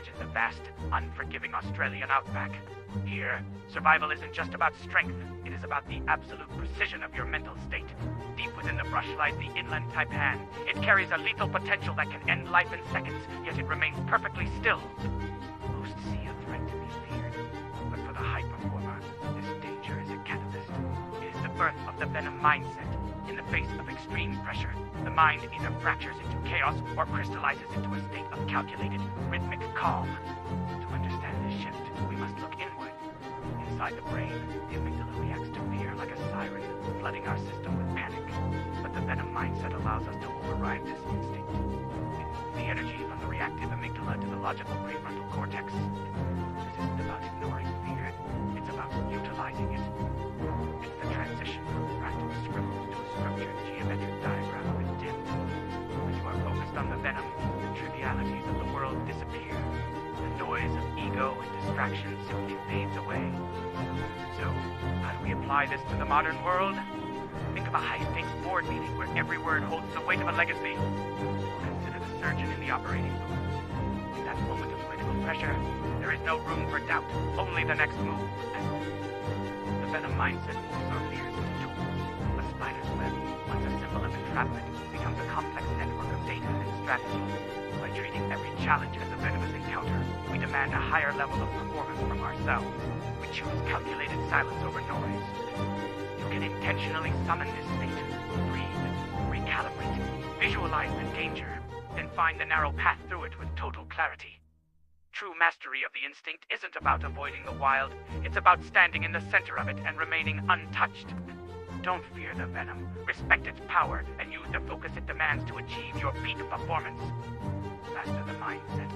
Imagine the vast, unforgiving Australian outback. Here, survival isn't just about strength, it is about the absolute precision of your mental state. Deep within the brush lies the inland taipan. It carries a lethal potential that can end life in seconds, yet it remains perfectly still. Most see a threat to be feared, but for the high performer, this danger is a catalyst. It is the birth of the Venom Mindset. In the face of extreme pressure, the mind either fractures into chaos or crystallizes into a state of calculated, rhythmic calm. To understand this shift, we must look inward. Inside the brain, the amygdala reacts to fear like a siren, flooding our system with panic. But the Venom Mindset allows us to override this instinct. It moves the energy from the reactive amygdala to the logical prefrontal cortex. This isn't about ignoring fear, it's about utilizing it. It's the transition from fractal scribbles to a structured geometric diagram of intent. When you are focused on the venom, the trivialities of the world disappear. The noise of ego and distraction simply fades away. So, how do we apply this to the modern world? Think of a high-stakes board meeting where every word holds the weight of a legacy. Or consider the surgeon in the operating room. In that moment of critical pressure, there is no room for doubt, only the next move. The Venom Mindset moves our fears into tools. A spider's web, once a symbol of entrapment, becomes a complex network of data and strategy. By treating every challenge as a venomous encounter, we demand a higher level of performance from ourselves. We choose calculated silence over noise. You can intentionally summon this state, breathe, recalibrate, visualize the danger, then find the narrow path through it with total clarity. True mastery of the instinct isn't about avoiding the wild, it's about standing in the center of it and remaining untouched. Don't fear the venom, respect its power, and use the focus it demands to achieve your peak performance. Master the mindset,